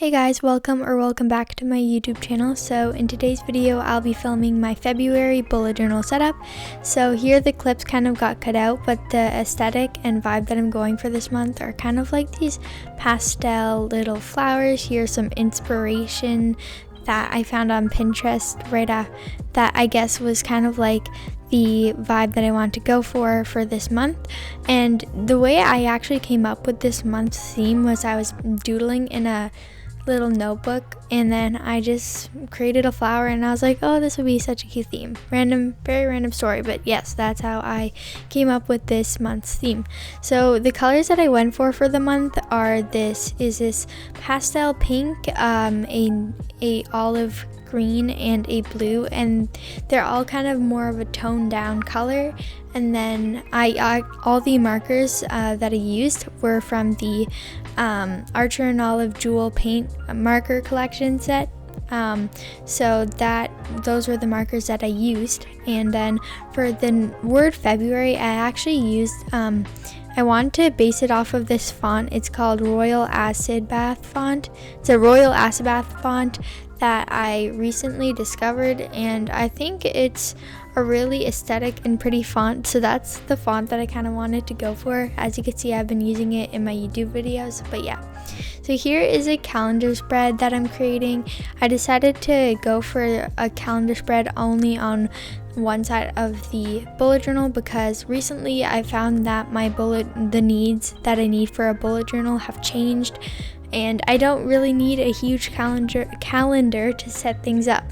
Hey guys, welcome back to my YouTube channel. So in today's video I'll be filming my February bullet journal setup. So here the clips kind of got cut out, but the aesthetic and vibe that I'm going for this month are kind of like these pastel little flowers. Here's some inspiration that I found on Pinterest that I guess was kind of like the vibe that I want to go for this month. And the way I actually came up with this month's theme was I was doodling in a little notebook, and then I just created a flower, and I was like, oh, this would be such a cute theme. Very random story, but yes, that's how I came up with this month's theme. So the colors that I went for the month are this pastel pink, a olive green, and a blue, and they're all kind of more of a toned down color. And then all the markers that I used were from the Archer and Olive Jewel paint marker collection set. So those were the markers that I used. And then for the word February, I actually used I want to base it off of this font. It's called Royal Acid Bath font. It's a Royal Acid Bath font that I recently discovered, and I think it's a really aesthetic and pretty font. So that's the font that I kind of wanted to go for. As you can see, I've been using it in my YouTube videos, but yeah. So here is a calendar spread that I'm creating. I decided to go for a calendar spread only on one side of the bullet journal because recently I found that the needs that I need for a bullet journal have changed, and I don't really need a huge calendar to set things up.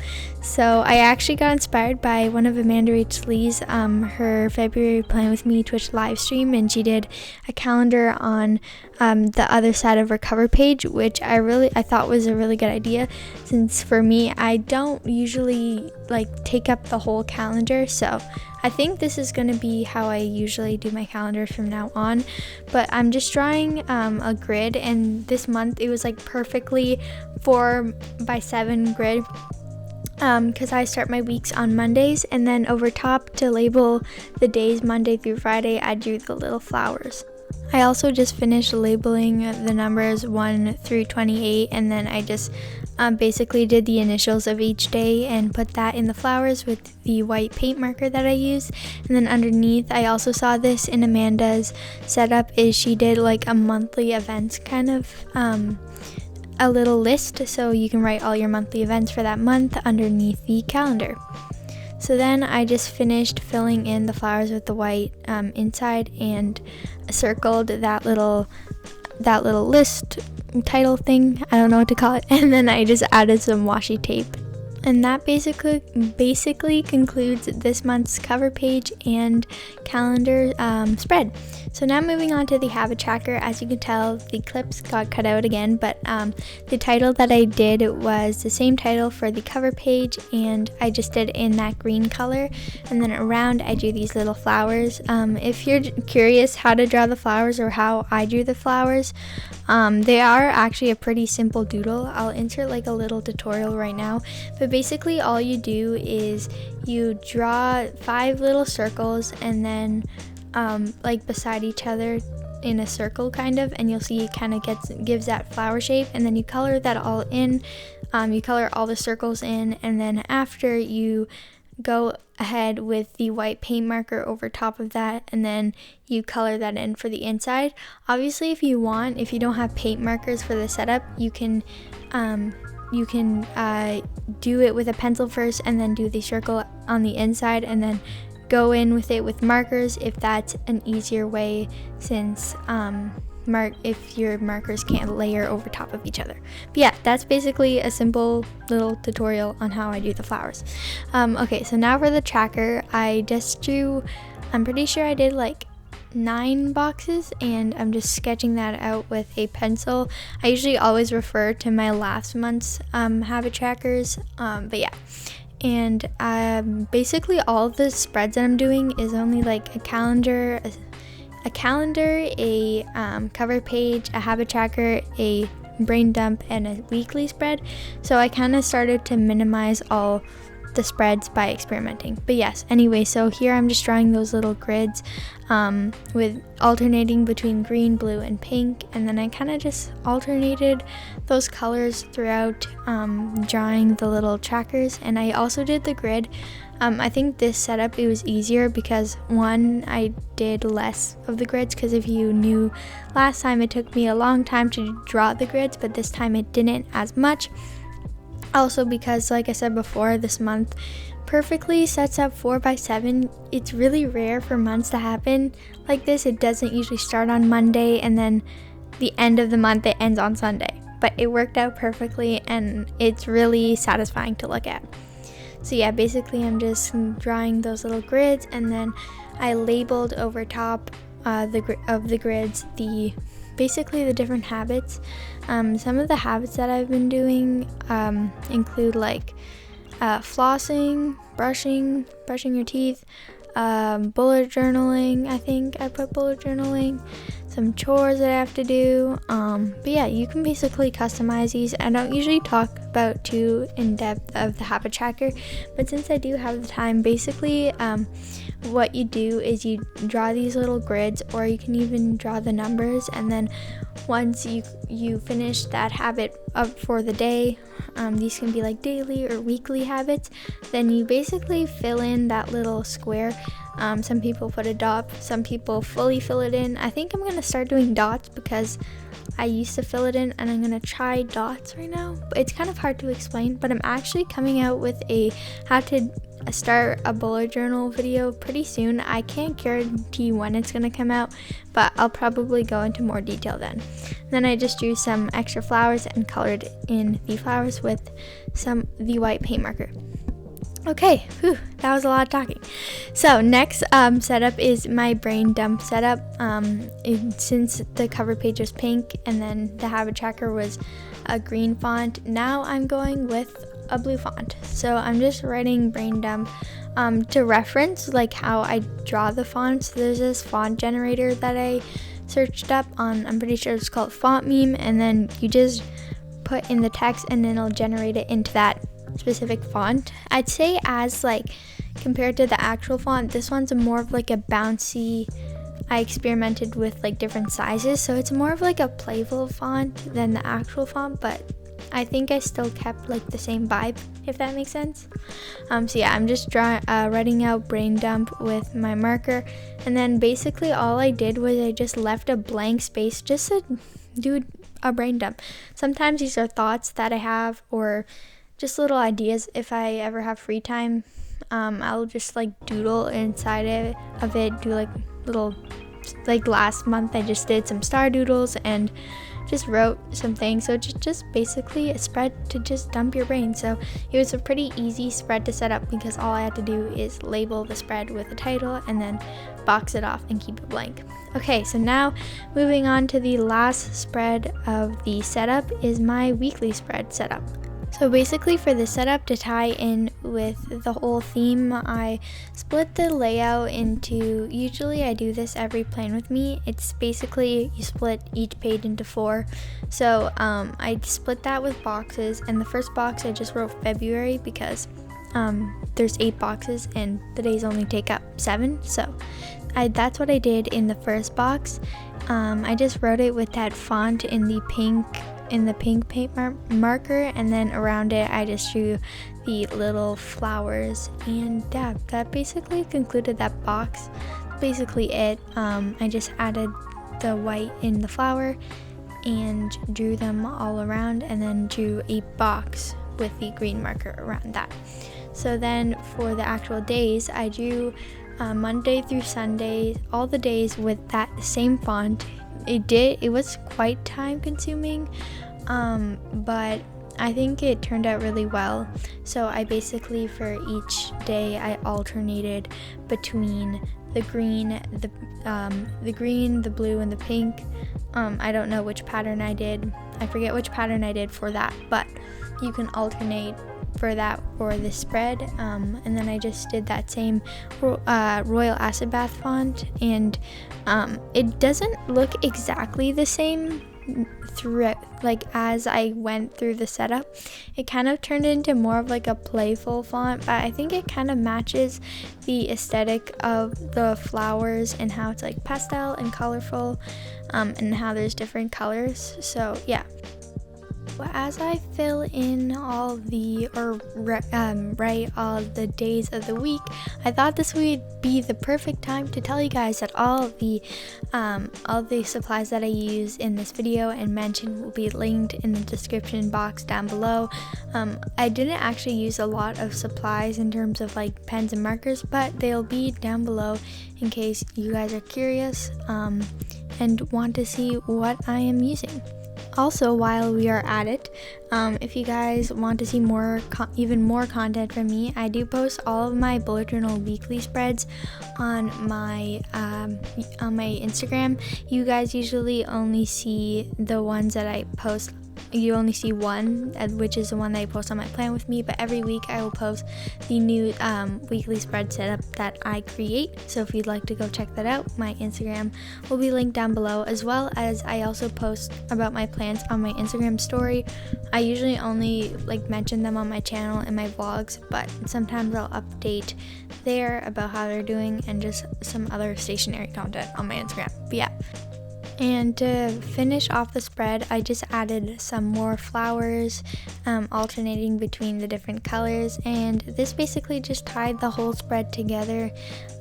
So I actually got inspired by one of Amanda Rach Lee's her February Plan With Me Twitch live stream, and she did a calendar on the other side of her cover page, which I thought was a really good idea, since for me I don't usually take up the whole calendar. So I think this is going to be how I usually do my calendars from now on. But I'm just drawing a grid, and this month it was perfectly 4x7 grid, because I start my weeks on Mondays, and then over top to label the days Monday through Friday, I drew the little flowers. I also just finished labeling the numbers 1 through 28, and then I just basically did the initials of each day and put that in the flowers with the white paint marker that I used. And then underneath, I also saw this in Amanda's setup, is she did a monthly events kind of a little list, so you can write all your monthly events for that month underneath the calendar. So then I just finished filling in the flowers with the white inside, and circled that little list title thing, I don't know what to call it, and then I just added some washi tape. And that basically concludes this month's cover page and calendar spread. So now moving on to the habit tracker. As you can tell, the clips got cut out again, but the title that I did was the same title for the cover page, and I just did in that green color. And then around I drew these little flowers. If you're curious how to draw the flowers or how I drew the flowers, they are actually a pretty simple doodle. I'll insert a little tutorial right now, but basically all you do is you draw 5 little circles, and then beside each other in a circle kind of, and you'll see it kind of gives that flower shape, and then you color that all in. You color all the circles in, and then after you go ahead with the white paint marker over top of that, and then you color that in for the inside. Obviously, if you don't have paint markers for the setup, you can do it with a pencil first, and then do the circle on the inside, and then go in with it with markers if that's an easier way, since if your markers can't layer over top of each other. But yeah, that's basically a simple little tutorial on how I do the flowers. Okay, so now for the tracker, I just drew, I'm pretty sure I did 9 boxes, and I'm just sketching that out with a pencil. I usually always refer to my last month's habit trackers, but yeah. And basically all of the spreads that I'm doing is only a calendar, a cover page, a habit tracker, a brain dump, and a weekly spread. So I kind of started to minimize all the spreads by experimenting. But yes, anyway, so here I'm just drawing those little grids with alternating between green, blue, and pink, and then I kind of just alternated those colors throughout drawing the little trackers. And I also did the grid. I think this setup, it was easier because one, I did less of the grids, because if you knew last time, it took me a long time to draw the grids, but this time it didn't as much. Also because, like I said before, this month perfectly sets up 4x7. It's really rare for months to happen like this. It doesn't usually start on Monday and then the end of the month it ends on Sunday, but it worked out perfectly and it's really satisfying to look at. So yeah, basically I'm just drawing those little grids, and then I labeled over top of the grids basically the different habits. Some of the habits that I've been doing include like flossing, brushing your teeth, bullet journaling. I think I put bullet journaling, some chores that I have to do. But yeah, you can basically customize these. I don't usually talk about too in depth of the habit tracker, but since I do have the time, basically what you do is you draw these little grids, or you can even draw the numbers, and then once you finish that habit up for the day, these can be like daily or weekly habits, then you basically fill in that little square. Some people put a dot, some people fully fill it in. I think I'm gonna start doing dots because I used to fill it in, and I'm gonna try dots right now. It's kind of hard to explain, but I'm actually coming out with how to start a bullet journal video pretty soon. I can't guarantee when it's gonna come out, but I'll probably go into more detail then. Then I just drew some extra flowers and colored in the flowers with the white paint marker. Okay, that was a lot of talking. So next setup is my brain dump setup. Since the cover page was pink and then the habit tracker was a green font, now I'm going with a blue font. So I'm just writing brain dump to reference like how I draw the fonts. There's this font generator that I searched up on, I'm pretty sure it's called Font Meme, and then you just put in the text and then it'll generate it into that specific font. I'd say as like compared to the actual font, this one's more of like a bouncy. I experimented with like different sizes, so it's more of like a playful font than the actual font, but I think I still kept like the same vibe, if that makes sense. So yeah, I'm just writing out brain dump with my marker, and then basically all I did was I just left a blank space just to do a brain dump. Sometimes these are thoughts that I have, or just little ideas. If I ever have free time, I'll just like doodle inside of it, do like little, like last month I just did some star doodles and just wrote some things. So it's just basically a spread to just dump your brain. So it was a pretty easy spread to set up because all I had to do is label the spread with a title and then box it off and keep it blank. Okay, so now moving on to the last spread of the setup is my weekly spread setup. So basically for the setup to tie in with the whole theme, I split the layout into, usually I do this every plan with me, it's basically you split each page into 4. So I split that with boxes, and the first box I just wrote February because there's 8 boxes and the days only take up 7. So that's what I did in the first box. I just wrote it with that font in the pink paint marker, and then around it I just drew the little flowers, and that basically concluded that box. Basically it. I just added the white in the flower and drew them all around, and then drew a box with the green marker around that. So then for the actual days, I drew Monday through Sunday, all the days with that same font. It was quite time consuming, but I think it turned out really well. So I basically, for each day, I alternated between the green, the blue, and the pink. I don't know which pattern I did. I forget which pattern I did for that, but you can alternate for that for the spread. And then I just did that same Royal Acid Bath font, and it doesn't look exactly the same through, like as I went through the setup, it kind of turned into more of like a playful font, but I think it kind of matches the aesthetic of the flowers and how it's like pastel and colorful, and how there's different colors. So yeah. As I fill in all the write all the days of the week, I thought this would be the perfect time to tell you guys that all the supplies that I use in this video and mention will be linked in the description box down below. I didn't actually use a lot of supplies in terms of like pens and markers, but they'll be down below in case you guys are curious and want to see what I am using. Also, while we are at it, if you guys want to see even more content from me, I do post all of my bullet journal weekly spreads on my Instagram. You guys usually only see the ones that I post. You only see one, which is the one that I post on my plan with me, but every week I will post the new weekly spread setup that I create. So if you'd like to go check that out, my Instagram will be linked down below, as well as I also post about my plans on my Instagram story. I usually only like mention them on my channel and my vlogs, but sometimes I'll update there about how they're doing and just some other stationery content on my Instagram. But yeah. And to finish off the spread, I just added some more flowers, alternating between the different colors, and this basically just tied the whole spread together.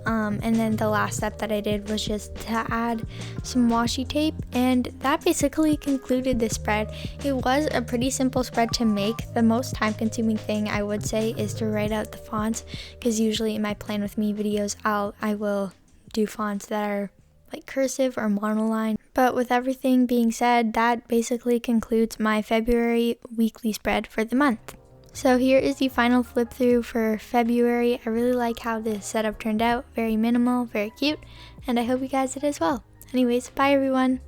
And then the last step that I did was just to add some washi tape, and that basically concluded the spread. It was a pretty simple spread to make. The most time-consuming thing I would say is to write out the fonts, because usually in my Plan With Me videos, I will do fonts that are like cursive or monoline. But with everything being said, that basically concludes my February weekly spread for the month. So here is the final flip through for February. I really like how this setup turned out. Very minimal, very cute, and I hope you guys did as well. Anyways, bye everyone.